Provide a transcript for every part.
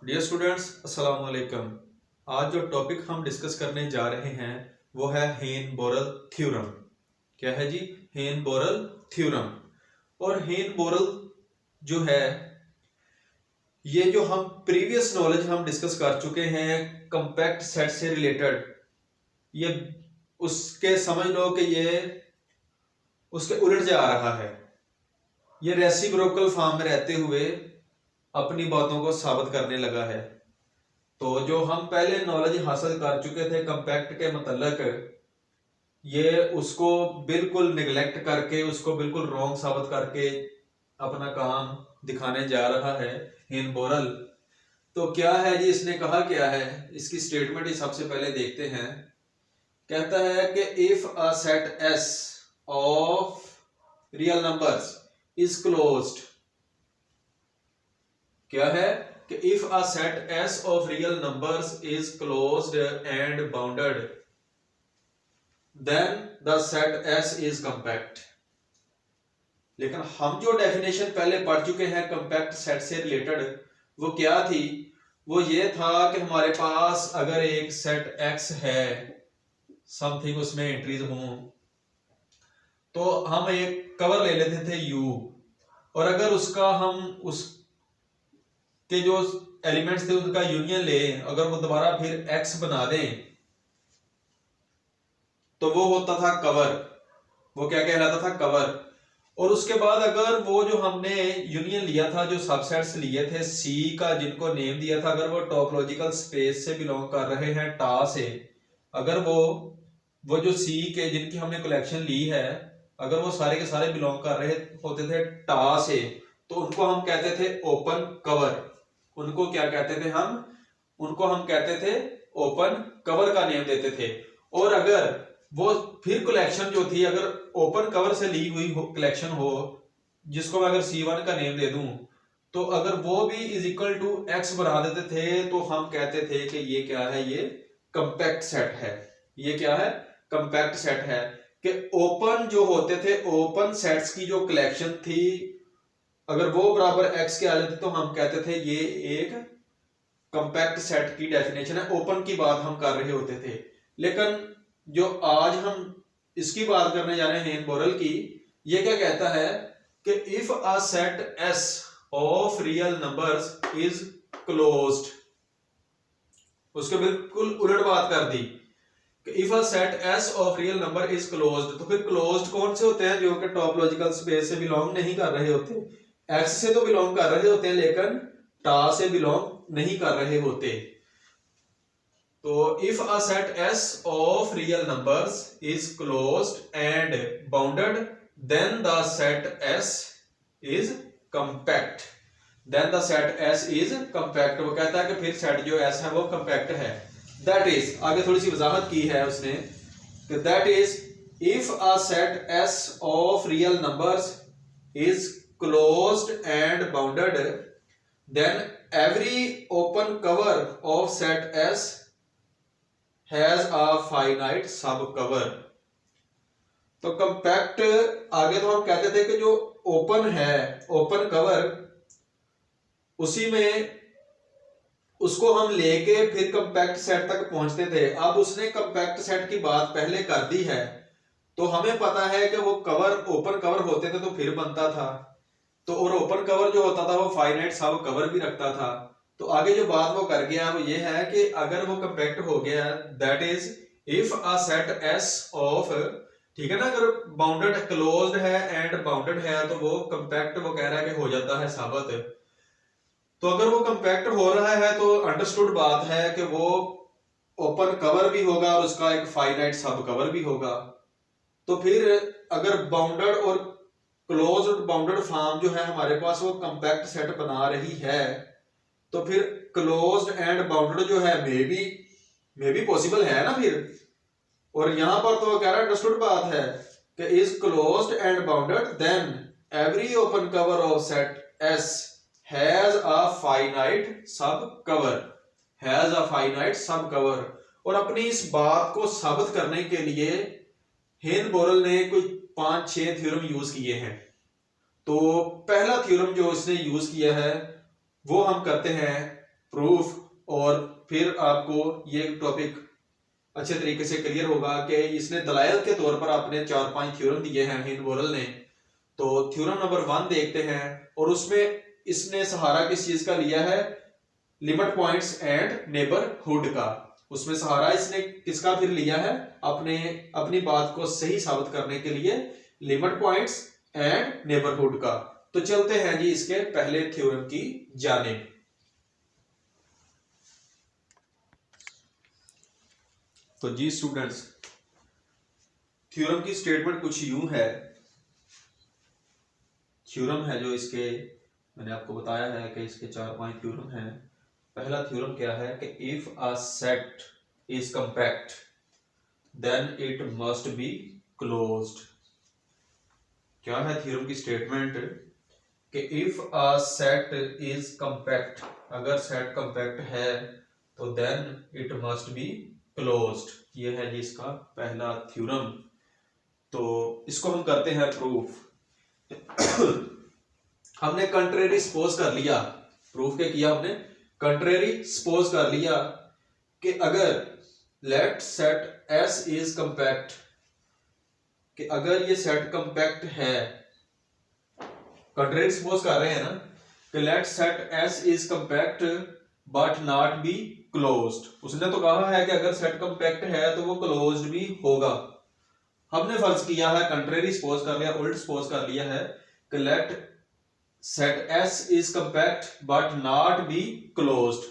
Dear students, अस्सलाम वालेकुम। आज जो टॉपिक हम डिस्कस करने जा रहे हैं वो है हेन-बोरल थ्योरम। क्या है जी? हेन-बोरल थ्योरम। और हेन-बोरल जो है ये जो हम प्रीवियस नॉलेज हम डिस्कस कर चुके हैं कंपैक्ट सेट से रिलेटेड, ये उसके समझ लो कि ये उसके उलट जा रहा है। ये रेसिप्रोकल फॉर्म में रहते हुए अपनी बातों को साबित करने लगा है। तो जो हम पहले नॉलेज हासिल कर चुके थे कंपैक्ट के मतलब, ये उसको बिल्कुल निगलेक्ट करके, उसको बिल्कुल रॉन्ग साबित करके अपना काम दिखाने जा रहा है हेन-बोरल। तो क्या है जी, इसने कहा क्या है, इसकी स्टेटमेंट ही सबसे पहले देखते हैं। कहता है कि if a set S of real numbers is closed. क्या है कि if a set S of real numbers is closed and bounded then the set S is compact. लेकिन हम जो डेफिनेशन पहले पढ़ चुके हैं कंपैक्ट सेट से रिलेटेड, वो क्या थी? वो ये था कि हमारे पास अगर एक सेट एक्स है, समथिंग उसमें एंट्रीज हों, तो हम एक कवर ले लेते थे यू, और अगर उसका हम उसके जो एलिमेंट्स थे उनका यूनियन ले, अगर वो दोबारा फिर एक्स बना दें तो वो होता था कवर। वो क्या कहलाता था? कवर। और उसके बाद अगर वो जो हमने यूनियन लिया था, जो सबसेट्स लिए थे सी का, जिनको नेम दिया था, अगर वो टॉपोलॉजिकल स्पेस से बिलोंग कर रहे हैं टा से, अगर वो जो सी के जिनकी हमने कलेक्शन ली है, अगर वो सारे के सारे बिलोंग कर रहे होते थे टा से, तो उनको हम कहते थे ओपन कवर। उनको क्या कहते थे हम? उनको हम कहते थे ओपन कवर का नेम देते थे। और अगर वो फिर कलेक्शन जो थी, अगर ओपन कवर से ली हुई कलेक्शन हो, जिसको मैं अगर C1 का नेम दे दूं, तो अगर वो भी इज इक्वल टू एक्स बना देते थे, तो हम कहते थे कि ये क्या है? ये कंपैक्ट सेट है। ये क्या है? कंपैक्ट सेट है। कि ओपन जो होते थे, ओपन सेट्स की जो कलेक्शन थी, अगर वो बराबर एक्स के आ जाते तो हम कहते थे ये एक कंपैक्ट सेट की डेफिनेशन है। ओपन की बात हम कर रहे होते थे। लेकिन जो आज हम इसकी बात करने जा रहे हैं हेन-बोरल की, ये क्या कहता है कि if a set S of real numbers is closed, उसके बिल्कुल उलट बात कर दी कि if a set S of real number is closed, तो फिर क्लोज्ड कौन से होते हैं? जो कि टॉपोलॉजिकल स्पेस से बिलोंग नहीं कर रहे होते। एक्स से तो बिलोंग कर रहे होते हैं, लेकिन टा से बिलोंग नहीं कर रहे होते। तो if a set S of real numbers is closed and bounded, then the set S is compact. Then the set S is compact. वो कहता है कि फिर सेट जो S है वो compact है। That is, आगे थोड़ी सी वजाहत की है उसने कि that is if a set S of real numbers is closed and bounded, then every open cover of set S has a finite sub cover. तो कंपैक्ट, आगे तो हम कहते थे कि जो ओपन है, ओपन कवर, उसी में उसको हम लेके फिर कंपैक्ट सेट तक पहुंचते थे। अब उसने कंपैक्ट सेट की बात पहले कर दी है, तो हमें पता है कि वो कवर ओपन कवर होते थे तो फिर बनता था। तो और ओपन कवर जो होता था वो फाइनाइट सब कवर भी रखता था। तो आगे जो बात वो कर गया वो ये है कि अगर वो कंपैक्ट हो गया, that is if a set S of, ठीक है ना, अगर बाउंडेड क्लोज्ड है एंड बाउंडेड है, तो वो कंपैक्ट, वो कह रहा है कि हो जाता है साबित। तो अगर वो कंपैक्ट हो रहा है तो अंडरस्टूड बात है कि वो ओपन कवर भी होगा और उसका एक फाइनाइट सब कवर भी होगा। तो फिर अगर बाउंडेड और क्लोज्ड बाउंडेड फॉर्म जो है हमारे पास वो कंपैक्ट सेट बना रही है, तो फिर क्लोज्ड एंड बाउंडेड जो है मे बी पॉसिबल है ना फिर। और यहां पर तो कह रहा है अंडरस्टूड बात है कि is closed and bounded then every open cover of set S has a finite sub cover. Has a finite sub cover. और अपनी इस बात को साबित करने के लिए हेन-बोरल ने कोई 5-6 थ्योरम यूज किए हैं। तो पहला थ्योरम जो इसने यूज किया है वो हम करते हैं प्रूफ, और फिर आपको ये टॉपिक अच्छे तरीके से क्लियर होगा कि इसने दलाइल के तौर पर आपने 4-5 थ्योरम दिए हैं हिंद बोरल ने। तो थ्योरम नंबर 1 देखते हैं, और उसमें इसने सहारा किस चीज का लिया है? लिमिट पॉइंट्स एंड नेबरहुड का। उसमें सहारा इसने किसका फिर लिया है? अपनी बात को सही साबित करने के लिए लिमिट पॉइंट्स एंड नेबरहुड का। तो चलते हैं जी इसके पहले थ्योरम की जानिब। तो जी स्टूडेंट्स, थ्योरम की स्टेटमेंट कुछ यूं है। थ्योरम है जो इसके, मैंने आपको बताया है कि इसके 4-5 थ्योरम हैं। पहला थ्योरम क्या है कि if a set is compact then it must be closed. क्या है थ्योरम की स्टेटमेंट कि if a set is compact, अगर सेट कंपैक्ट है तो then it must be closed. ये है जी इसका पहला थ्योरम। तो इसको हम करते हैं प्रूफ। हमने कंट्रेरी सपोज कर लिया, प्रूफ क्या किया हमने? कंट्रेरी सपोज कर लिया कि अगर let set S is compact, कि अगर ये सेट कंपैक्ट है, कंट्रेरी सपोज कर रहे हैं ना, कि let set S is compact but not be closed. उसने तो कहा है कि अगर सेट कंपैक्ट है तो वो क्लोज्ड भी होगा। हमने फर्ज किया है, कंट्रेरी सपोज कर लिया, उल्ट सपोज कर लिया है कि let set S is compact but not be closed,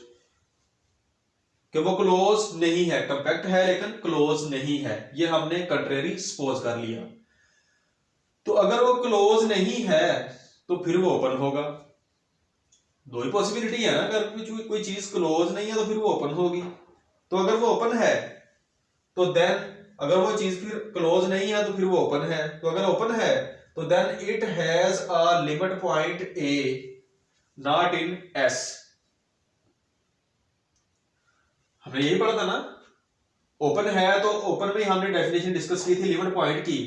कि वो क्लोज नहीं है, कंपैक्ट है लेकिन क्लोज नहीं है। ये हमने कंट्रेरी सपोज कर लिया। तो अगर वो क्लोज नहीं है तो फिर वो ओपन होगा। दो ही पॉसिबिलिटी है ना, अगर कोई चीज क्लोज नहीं है तो फिर वो ओपन होगी। तो अगर वो ओपन है तो देन, अगर वो चीज फिर क्लोज नहीं है तो फिर वो ओपन है। तो अगर ओपन है तो then it has a limit point a not in S. हमने यही पढ़ा था ना, ओपन है तो ओपन में हमने डेफिनेशन डिस्कस की थी लिमिट पॉइंट की,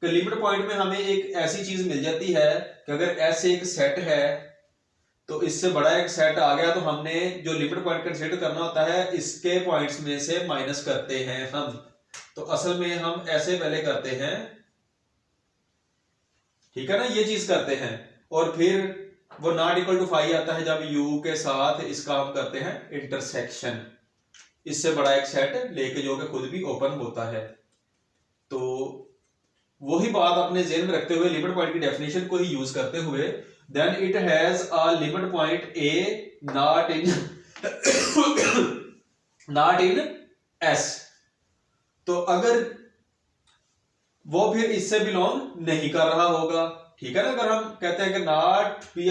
कि लिमिट पॉइंट में हमें एक ऐसी चीज मिल जाती है कि अगर एस एक सेट है तो इससे बड़ा एक सेट आ गया तो हमने जो लिमिट पॉइंट कंसीडर करना होता है इसके पॉइंट्स में से माइनस करते हैं हम। तो असल में हम ऐसे पहले करते हैं, ठीक है ना, ये चीज करते हैं, और फिर वो नॉट इक्वल टू फाई आता है जब यू के साथ इसका हम करते हैं इंटरसेक्शन, इससे बड़ा एक सेट लेके जो कि खुद भी ओपन होता है। तो वही बात अपने जेहन में रखते हुए, लिमिट पॉइंट की डेफिनेशन को ही यूज करते हुए, then it has a limit point a not in S. तो अगर वो फिर इससे बिलोंग नहीं कर रहा होगा, ठीक है ना। अगर हम कहते हैं कि नॉट बी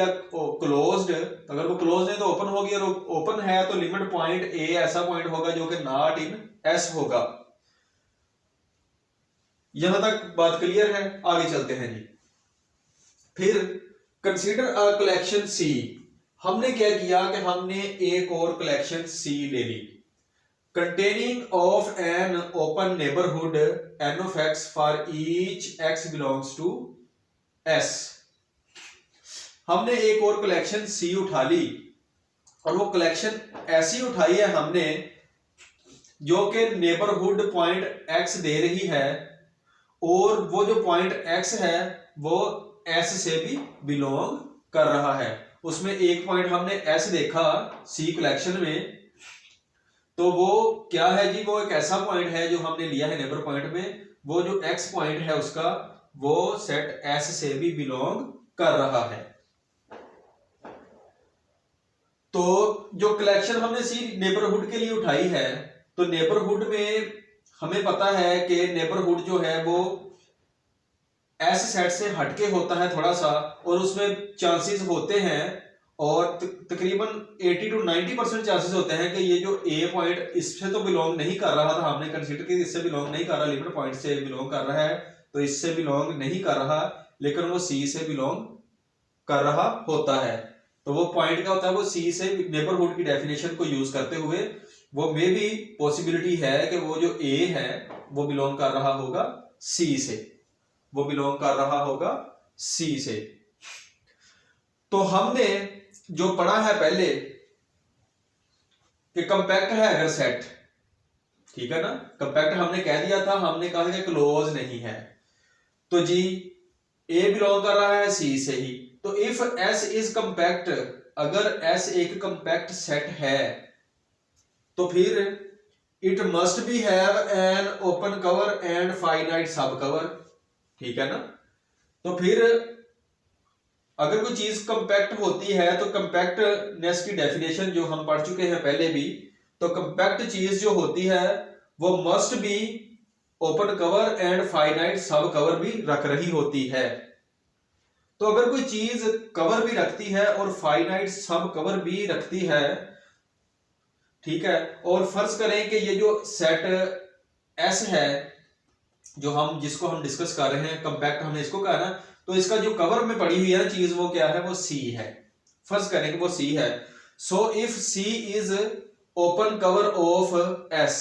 क्लोज्ड, अगर वो क्लोज है तो ओपन होगी, और ओपन है तो लिमिट पॉइंट ए ऐसा पॉइंट होगा जो कि नॉट इन एस होगा। यहां तक बात क्लियर है? आगे चलते हैं जी। फिर कंसीडर अ कलेक्शन सी। हमने क्या किया कि हमने एक और कलेक्शन सी ले ली, containing of an open neighborhood n of x for each x belongs to s। हमने एक और कलेक्शन c उठा ली, और वो कलेक्शन ऐसी उठाई है हमने जो कि नेबरहुड पॉइंट x दे रही है, और वो जो पॉइंट x है वो s से भी बिलोंग कर रहा है। उसमें एक पॉइंट हमने s देखा c कलेक्शन में, तो वो क्या है जी? वो एक ऐसा पॉइंट है जो हमने लिया है नेबर पॉइंट में, वो जो x पॉइंट है उसका वो सेट S से भी बिलोंग कर रहा है। तो जो कलेक्शन हमने सी नेबरहुड के लिए उठाई है, तो नेबरहुड में हमें पता है कि नेबरहुड जो है वो S सेट से हटके होता है थोड़ा सा, और उसमें चांसेस होते हैं, और तकरीबन 80 to 90% चांसेस होते हैं कि ये जो ए पॉइंट इससे तो बिलोंग नहीं कर रहा था, हमने कंसीडर किया इससे बिलोंग नहीं कर रहा, लिमिट पॉइंट से बिलोंग कर रहा है, तो इससे बिलोंग नहीं कर रहा, लेकिन वो सी से बिलोंग कर रहा होता है। तो वो पॉइंट क्या होता है? वो सी से नेबरहुड की डेफिनेशन को यूज करते हुए वो मे भी पॉसिबिलिटी है कि वो जो ए है वो बिलोंग कर रहा होगा सी से, वो बिलोंग कर रहा होगा सी से। तो हमने जो पढ़ा है पहले कि कंपैक्ट है अगर सेट, ठीक है ना, कंपैक्ट हमने कह दिया था, हमने कहा कि क्लोज नहीं है, तो जी ए बिलोंग कर रहा है सी से ही, तो इफ एस इज कंपैक्ट, अगर एस एक कंपैक्ट सेट है तो फिर it must B have an open cover and finite sub cover, ठीक है ना। तो फिर अगर कोई चीज कंपैक्ट होती है तो कंपैक्टनेस की डेफिनेशन जो हम पढ़ चुके हैं पहले भी, तो कंपैक्ट चीज जो होती है वो must be open cover and finite sub cover भी रख रही होती है। तो अगर कोई चीज कवर भी रखती है और फाइनाइट सब कवर भी रखती है, ठीक है, और फर्ज करें कि ये जो सेट एस है जो हम जिसको हम डिस्कस कर रहे हैं कंपैक्ट हमने इसको कहा ना, तो इसका जो कवर में पड़ी हुई है चीज वो क्या है, वो सी है, फर्ज करें कि वो सी है। So if C is open cover of S,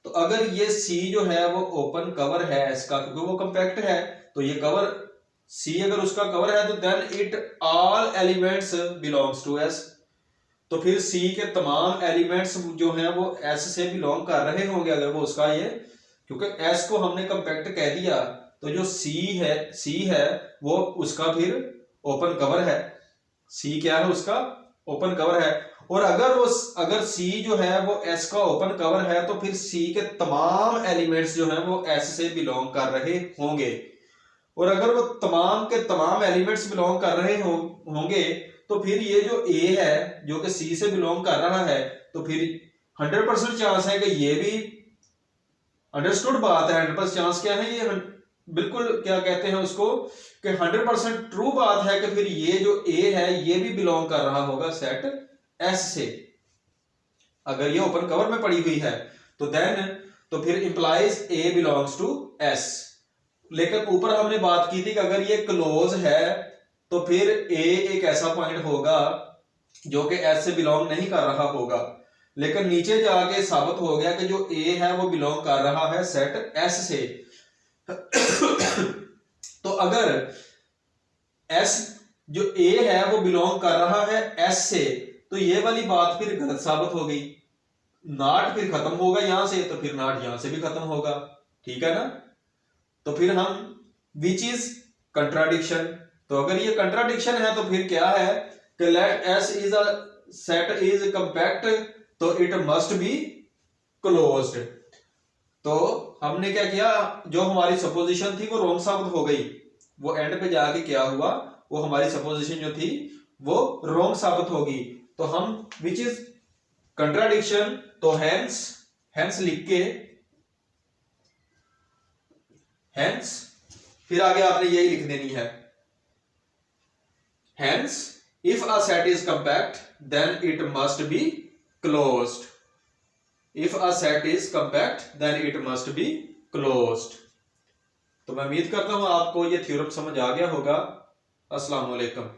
तो अगर ये सी जो है वो ओपन कवर है एस का, क्योंकि वो कंपैक्ट है, तो ये कवर सी अगर उसका कवर है तो then it all elements belongs to S, तो फिर सी के तमाम एलिमेंट्स जो हैं वो एस से बिलोंग कर रहे होंगे अगर वो उसका ये, क्योंकि एस को हमने कंपैक्ट कह दिया, तो जो सी है वो उसका फिर ओपन कवर है, सी क्या है उसका ओपन कवर है। और अगर सी जो है वो एस का ओपन कवर है तो फिर सी के तमाम एलिमेंट्स जो हैं वो एस से बिलोंग कर रहे होंगे, और अगर वो तमाम के तमाम एलिमेंट्स बिलोंग कर रहे होंगे तो फिर ये जो ए है जो कि सी से बिलोंग कर रहा है, तो फिर 100% चांस है कि ये भी अंडरस्टूड बात है, 100% चांस क्या है, ये बिल्कुल क्या कहते हैं उसको कि 100% ट्रू बात है कि फिर ये जो ए है ये भी बिलोंग कर रहा होगा सेट एस से, अगर ये ओपन कवर में पड़ी हुई है तो देन तो फिर implies a belongs to S. लेकिन ऊपर हमने बात की थी कि अगर ये क्लोज है तो फिर ए एक ऐसा पॉइंट होगा जो कि एस से बिलोंग नहीं कर रहा होगा, लेकिन नीचे जाके साबित हो गया कि जो ए है वो बिलोंग कर रहा है सेट एस से। तो अगर एस जो ए है वो बिलोंग कर रहा है एस से, तो ये वाली बात फिर गलत साबित हो गई, नॉट फिर खत्म होगा यहां से, तो फिर नॉट यहां से भी खत्म होगा, ठीक है ना। तो फिर हम विच इज कंट्राडिक्शन, तो अगर ये कंट्राडिक्शन है तो फिर क्या है कि let S is a set is compact तो इट मस्ट बी क्लोज्ड। तो हमने क्या किया, जो हमारी सपोजिशन थी वो रॉन्ग साबित हो गई, वो एंड पे जाके क्या हुआ, वो हमारी सपोजिशन जो थी वो रॉन्ग साबित होगी। तो हम विच इज कंट्राडिक्शन, तो हेंस लिख के हेंस फिर आगे आपने यही लिख देनी है, hence if a set is compact then it must be closed, if a set is compact then it must be closed. तो मैं उम्मीद करता हूं आपको ये थ्योरम समझ आ गया होगा। अस्सलाम वालेकुम।